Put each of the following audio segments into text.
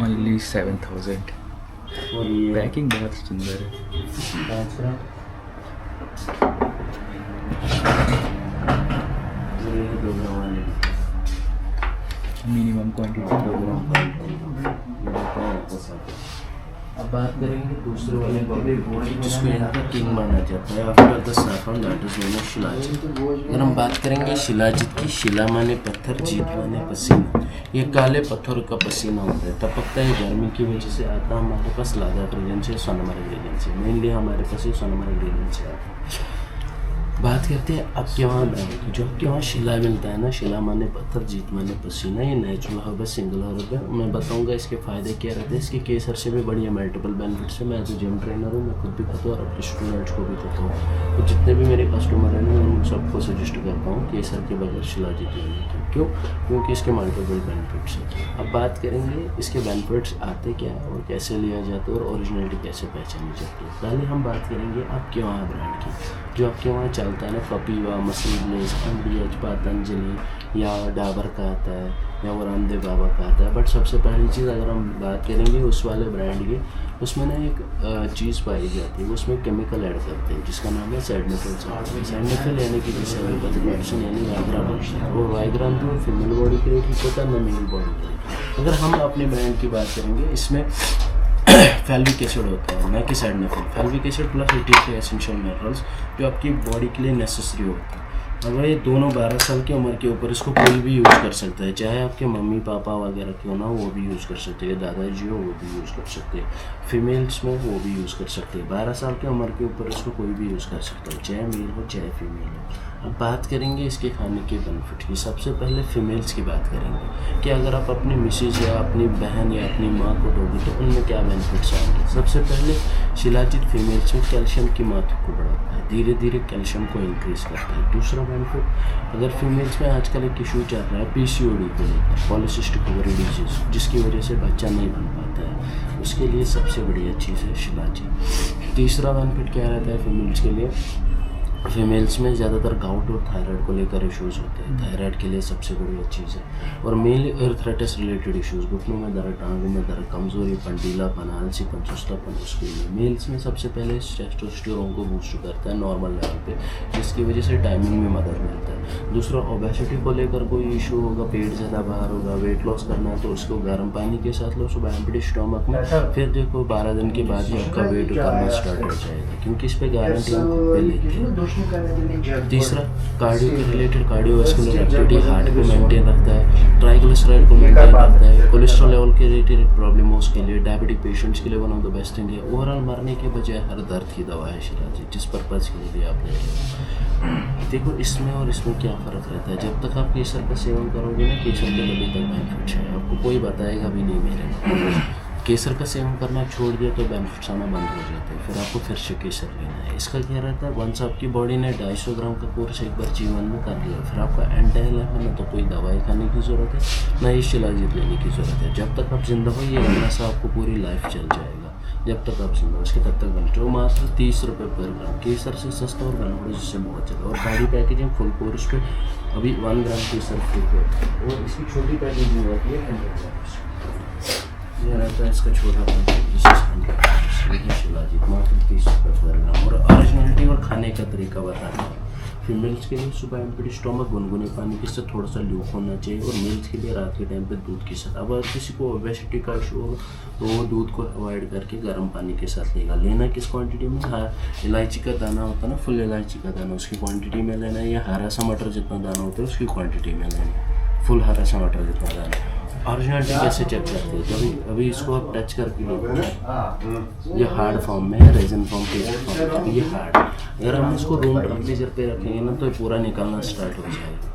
Only 7000। Packing बहुत सुंदर है। 5 ग्राम करेंगे 2 ग्राम वाले मिनिमम क्वांटिटी 2 ग्राम क्वालिटी। अब बात करेंगे दूसरे वाले क्वालिटी जिसको यहाँ का किंग माना जाता है after the saffron that is known as shilajit. अगर हम बात करेंगे शिलाजीत की, शिला माने पत्थर, जीत माने पसीना। ये काले पत्थर का पसीना होता है, टपकता है, गर्मी की वजह से आता है हमारे पास लद्दाख रीजन से, सोनमर्ग रीजन से, मेनली हमारे पास ये सोनमर्ग रीजन से आता है। बात करते हैं आपके वहाँ जो आपके वहाँ शिला मिलता है ना, शिला माने पत्थर, जीत माने पसीना, ये नेचुरल हर्ब है, सिंगल हर्ब है। मैं बताऊंगा इसके फ़ायदे क्या रहते हैं। इसके केसर से भी बढ़िया मल्टीपल बेनिफिट्स है। मैं एज ए जिम ट्रेनर हूँ, मैं खुद भी खाता हूँ और अपने स्टूडेंट्स को भी देता हूँ। तो जितने भी मेरे कस्टमर हैं मैं उन सबको सजेस्ट करता हूँ केसर के बगैर शिलाजीत लेने की। क्यों? क्योंकि इसके मल्टीपल बेनिफिट्स हैं। अब बात करेंगे इसके बेनिफिट्स आते क्या है और कैसे लिया जाता है और ओरिजिनलिटी कैसे पहचानी जाती है। पहले हम बात करेंगे आपके वहाँ ब्रांड की, जो आपके वहाँ चलता है ना, कपिवा, मसीब्लेस, एमडीएच, पतंजलि या डाबर का आता है या वो रामदेव बाबा का आता है। बट सबसे पहली चीज़ अगर हम बात करेंगे उस वाले ब्रांड की, उसमें ना एक चीज़ पाई जाती है, उसमें केमिकल ऐड करते हैं जिसका नाम है सैडनेफिल। सैडनेफिल यानी कि जिससे मेडिसिन यानी वाइग्रा बनता है। वो वाइग्रा तो फीमेल बॉडी के लिए ठीक होता है, न मेल बॉडी के लिए। अगर हम अपने ब्रांड की बात करेंगे, इसमें फैल्विक एसिड होता है, न कि सैडनेफिल। फैल्विक एसिड प्लस 83 एसेंशियल मिनरल्स जो आपकी बॉडी के लिए नेसेसरी होता है। अगर ये दोनों 12 साल की उम्र के ऊपर इसको कोई भी यूज़ कर सकता है, चाहे आपके मम्मी पापा वगैरह क्यों ना वो भी यूज़ कर सकते हैं, दादाजी हो वो भी यूज़ कर सकते हैं, फीमेल्स में वो भी यूज़ कर सकते हैं। 12 साल की उम्र के ऊपर इसको कोई भी यूज़ कर सकता है, चाहे मेल हो चाहे फीमेल हो। अब बात करेंगे इसके खाने के बेनिफिट की। सबसे पहले फीमेल्स की बात करेंगे कि अगर आप अपनी मिसेज या अपनी बहन या अपनी माँ को दोगे तो उनमें क्या बेनिफिट्स आएंगे। सबसे पहले शिलाजीत फीमेल्स में कैल्शियम की मात्रा को बढ़ाता है, धीरे धीरे कैल्शियम को इंक्रीज़ करता है। दूसरा बेनिफिट, अगर फीमेल्स में आजकल एक इशू चल रहा है पीसीओडी को लेकर, पॉलीसिस्टिक ओवरी डिजीज, जिसकी वजह से बच्चा नहीं बन पाता है, उसके लिए सबसे बढ़िया चीज़ है शिलाजीत। तीसरा बेनिफिट क्या रहता है फीमेल्स के लिए, फीमेल्स में ज़्यादातर गाउट और थायराइड को लेकर इश्यूज़ होते हैं, थायराइड के लिए सबसे बढ़िया चीज़ है। और मेल अर्थराइटिस रिलेटेड इश्यूज़, घुटनों में दर्द, टांगों में दर्द, कमजोरी, पंडीलापन, आलसीपन, सुस्तापन, उसके लिए मेल्स में सबसे पहले टेस्टोस्टेरोन को बूस्ट करता है नॉर्मल लेवल पे, जिसकी वजह से टाइमिंग में मदद मिलता है। दूसरा, ओबेसिटी को लेकर कोई इशू होगा, पेट ज़्यादा बाहर होगा, वेट लॉस करना है तो उसको गर्म पानी के साथ लो सुबह एम्प्टी स्टमक में, फिर देखो 12 दिन के बाद ही आपका वेट उतरना स्टार्ट हो जाएगा, क्योंकि इस पर गारंटी हम खुद पे लेते हैं। तीसरा, कार्डियो के रिलेटेड कार्डियोवास्कुलर एक्टिविटी, हार्ट को मेंटेन रखता है, ट्राइग्लिसराइड को मेंटेन रखता है, कोलेस्ट्रॉल लेवल के रिलेटेड प्रॉब्लम हो उसके लिए, डायबिटिक पेशेंट्स के लिए one of the best in है। ओवरऑल मरने के बजाय हर दर्द की दवा है शिलाजीत, जिस पर्पज़ के लिए भी आप लेंगे। देखो इसमें और इसमें क्या फ़र्क रहता है। जब तक आप केसर का सेवन करोगे ना, केसर के तभी तक बेनिफिट्स है, आपको कोई बताएगा भी नहीं मेरे। केसर का सेवन करना छोड़ दिया तो बेनिफिट्स आना बंद हो जाते हैं, फिर आपको फिर से केसर लेना है। इसका क्या रहता है, वंस आपकी बॉडी ने 250 ग्राम का कोर्स एक बार जीवन में कर लिया, फिर आपका एंड टाइम है ना तो कोई दवाई खाने की ज़रूरत है, ना ही शिलाजीत लेने की ज़रूरत है। जब तक आप जिंदा हो ये गन्ना सा आपको पूरी लाइफ चल जाएगा, जब तक आप जिंदा हो। उसके तब तक बेनिफिट, वो मात्र 30 रुपये पर ग्राम, केसर से सस्ता और बेनिफिट जिससे बहुत ज़्यादा। और बड़ी पैकेजिंग फुल कोर्स पे अभी 1 ग्राम केसर फ्री है, और इसकी छोटी पैकेजिंग होती है 100 ग्राम। यह रहता है इसका छोटा पैकेट, शिलाजीत मात्र 30 रुपये पर ग्राम। और ओरिजिनलिटी और खाने का तरीका बताता हूँ। फीमेल्स के लिए सुबह एम्प्टी स्टमक गुनगुने पानी के साथ थोड़ा सा ल्यूक होना चाहिए, और मेल्स के लिए रात के टाइम पे दूध के साथ। अब अगर किसी को ओबेसिटी का इशू हो तो वो दूध को अवॉइड करके गर्म पानी के साथ लेगा। लेना किस क्वांटिटी में, हाँ इलायची का दाना होता है ना, फुल इलायची का दाना, उसकी क्वांटिटी में लेना है, या हरा सा मटर जितना दाना होता है उसकी क्वांटिटी में लेना है, फुल हरा सा मटर जितना दाना। ओरिजिनलिटी कैसे चेक करते हैं, जब अभी इसको आप टच करके देखो, ये हार्ड फॉर्म में है, रेजन फॉर्म, पेस्ट फॉर्म में, ये हार्ड। अगर हम इसको रूम टेम्परेचर पे रखेंगे ना तो ये पूरा निकलना स्टार्ट हो जाएगा,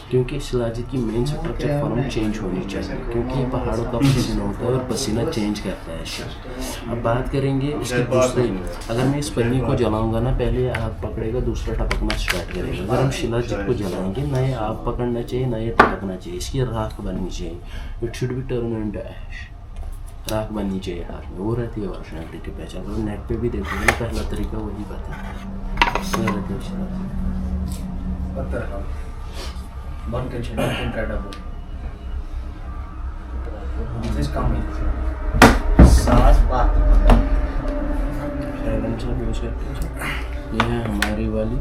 क्योंकि शिलाजीत की मेन स्ट्रक्चर फॉर्म चेंज होनी चाहिए, क्योंकि ये पहाड़ों का पसीना होता है और पसीना चेंज करता है। अब बात करेंगे इसकी दूसरी, अगर मैं इस पन्नी को जलाऊंगा ना, पहले आग पकड़ेगा, दूसरा टपकना स्टार्ट करेगा। अगर हम शिलाजीत को जलाएंगे, ना ये आग पकड़ना चाहिए ना ये टपकना चाहिए, इसकी राख बननी चाहिए, it should be turn into ash, राख बननी चाहिए हाथ में, वो रहती है ओरिजिनलिटी की पहचान। अगर नेट पे भी देखोगे ना, पहला तरीका वही बताता है। ये है हमारी वाली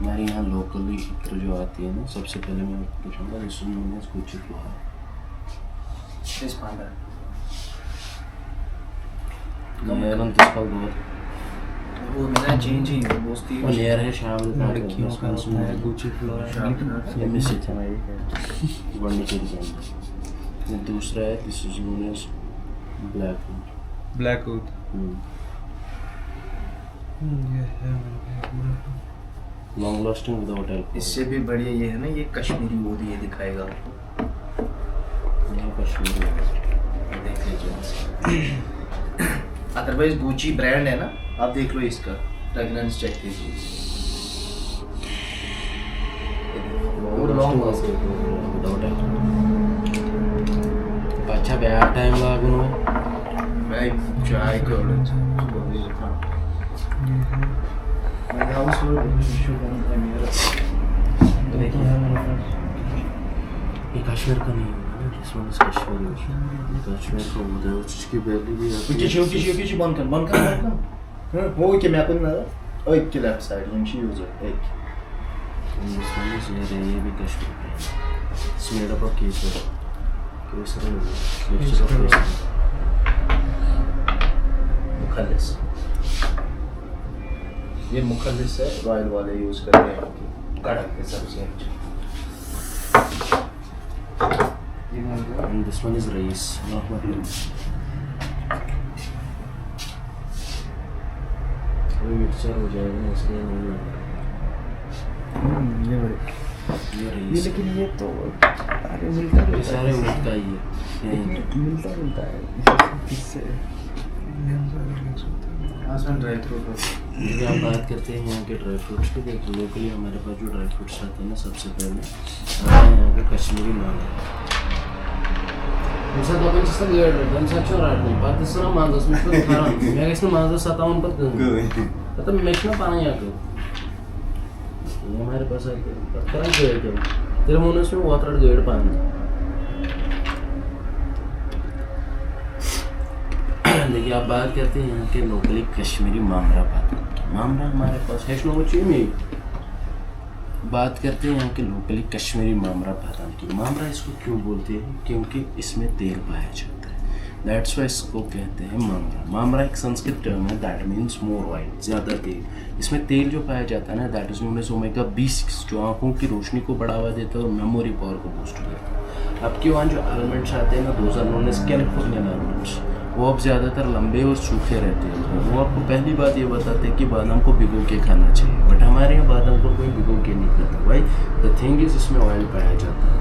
हमारे यहाँ लोकली इत्र जो आती है ना, सबसे पहले मैं पूछूँगा this is Gucci flower. Nederland is called what? वो मेरा चेंज ही है दोस्ती वो लेयर है शामिल लड़कियों का होता है गुची फ्लोर ये मिसिट है बढ़ने के लिए। ये दूसरा है this is known as black wood long lasting without alcohol. इससे भी बढ़िया ये है ना, ये कश्मीरी वुड ये दिखाएगा ये कश्मीरी देख लीजिए। अदरवाइज गुची ब्रांड है ना, आप देख लो इसका फ्रेगनेंस चेक कीजिए। विदाउट एल्कोहल अच्छा बेहद टाइम लागून मैं चाय को ये कश्मीर का नहीं है, this one is कश्मीर का उधर उसकी वैल्यू भी आती है। Uçuş band kan. वो क्या मैं अपन ना ओ एक के लेफ्ट साइड में शी यूज है एक This one is ये भी कश्मीर का है। It's made up of केसर है, mixture of केसर। मुखल्लिस, ये मुखल्लिस है, रॉयल वाले यूज करते हैं कड़क के सबसे अच्छा। And this one is rice, not material. ये मिक्सचर हो जाएगा ना, इसलिए नहीं ये ये rice। लेकिन ये तो अरे मिलता ये सारे ऊँट का ही है। मिलता है इससे आसमान ड्राई फ्रूट। यदि आप बात करते हैं यहाँ के ड्राई फ्रूट्स की, देखिए लोकली हमारे पास जो ड्राई फ्रूट्स आते हैं ना, सबसे पहले हमारे यहाँ का कश्मीरी मांगा। Mesela dolayısıyla gördüm. Ben saçma öğrendim. Partisiyle manzasını şu karan. Meğersine manzara satamam pek gönül. Hatta meşne पानी yakıyor. ये हमारे पास है करंट गेट है। तेरे मुंह में इसमें वाटर गेट पानी। देखिए आप बात करते हैं यहाँ के लोकली कश्मीरी मामरा पाते हैं। मामरा हमारे पास है शनो बच्ची में। बात करते हैं यहाँ के लोकली कश्मीरी मामरा बादाम की। मामरा इसको क्यों बोलते हैं? क्योंकि इसमें तेल पाया जाता है, दैट्स वाई इसको कहते हैं मामरा। मामरा एक संस्कृत टर्म है दैट मीन्स मोर ऑयल, ज़्यादा तेल। इसमें तेल जो पाया जाता है ना, that is known as omega B6, जो आँखों की रोशनी को बढ़ावा देता है और मेमोरी पावर को बूस्ट करता है। आपके वहाँ जो आलमंड्स आते हैं ना, those are known as Californian almonds, वो अब ज़्यादातर लंबे और सूखे रहते हैं। वो आपको पहली बात ये बताते हैं कि बादाम को भिगो के खाना चाहिए, बट हमारे यहाँ बादाम को कोई भिगो के नहीं खाता। भाई द थिंग इज इसमें ऑयल पाया जाता है।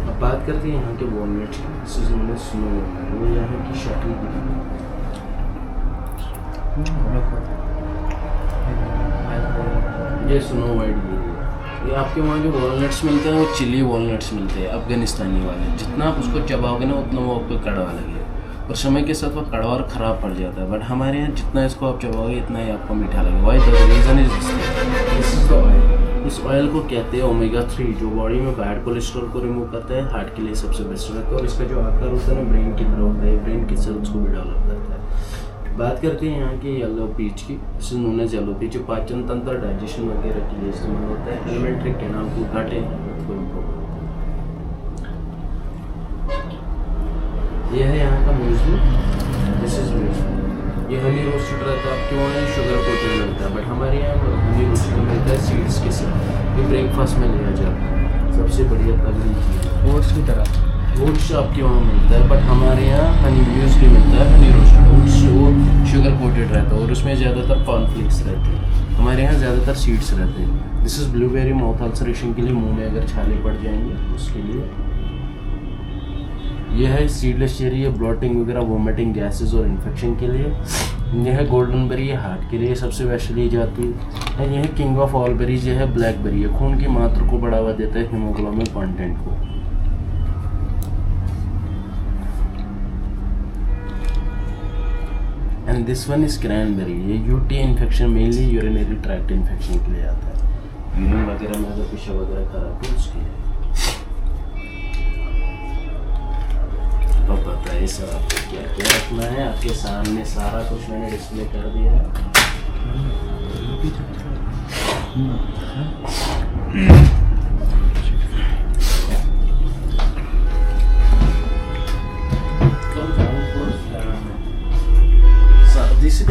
अब बात करते हैं यहाँ के वॉलनट्स की। This is known as snow, वो यहाँ की शक्ल ये स्नो वाइट ये आपके वहाँ जो वॉलनट्स मिलते हैं वो चिली वॉलनट्स मिलते हैं, अफगानिस्तानी वाले। जितना आप उसको चबाओगे ना उतना वो आपको कड़वा लगेगा और समय के साथ वो कड़वा और ख़राब पड़ जाता है। बट हमारे यहाँ जितना इसको आप चबाओगे इतना ही आपको मीठा लगेगा। Why the reason is this is the oil. इस ऑयल को कहते हैं ओमेगा 3, जो बॉडी में बैड कोलेस्ट्रॉल को रिमूव करता है, हार्ट के लिए सबसे बेस्ट रहता है। और इसका जो आकार होता है ना, ब्रेन की तरह होता है, ब्रेन की सेल्स को भी डेवलप करता है। बात करते हैं यहाँ की येलो पीच की। This is known as yellow peach, जो पाचन तंत्र, डाइजेशन वगैरह के लिए इस्तेमाल होता है। एलिमेंट्री कैनाल को घाटे को इम्प्रूव। यह है यहाँ का म्यूज़ली, दिस इज म्यूज़ली। ये हनी रोस्टेड रहता है, आपके वहाँ शुगर कोटेड मिलता है, बट हमारे यहाँ हनी रोस्टेड मिलता है सीड्स के साथ। ये ब्रेकफास्ट में लिया जाता है, सबसे बढ़िया तगड़ी चीज़। ओट्स की तरह ओट्स आपके वहाँ मिलता है, बट हमारे यहाँ हनी म्यूज़ली मिलता है, हनी रोस्टेड ओट्स। वो शुगर कोटेड रहता है और उसमें ज़्यादातर कॉर्नफ्लेक्स रहते हैं। हमारे यहाँ ज़्यादातर सीड्स रहते हैं। This is blueberry, mouth ulceration के लिए, मुँह में अगर छाले पड़ जाएंगे उसके लिए। यह है सीडलेस चेरी, ये ब्लॉटिंग वगैरह, वोमिटिंग, गैसेस और इन्फेक्शन के लिए। यह है गोल्डन बेरी, ये हार्ट के लिए सबसे बेस्ट ली जाती है। यह है किंग ऑफ ऑल बेरीज, यह है ब्लैक बेरी, ये खून की मात्रा को बढ़ावा देता है, हीमोग्लोबिन कंटेंट को। And this one is cranberry, ये UT infection, mainly urinary tract infection के लिए आता है। यूरिन वगैरह में अगर पेशाब वगैरह खराब हो उसके लिए। तो बताइए सर आपको क्या क्या रखना है? आपके सामने सारा कुछ मैंने डिस्प्ले कर दिया है। सर्दी से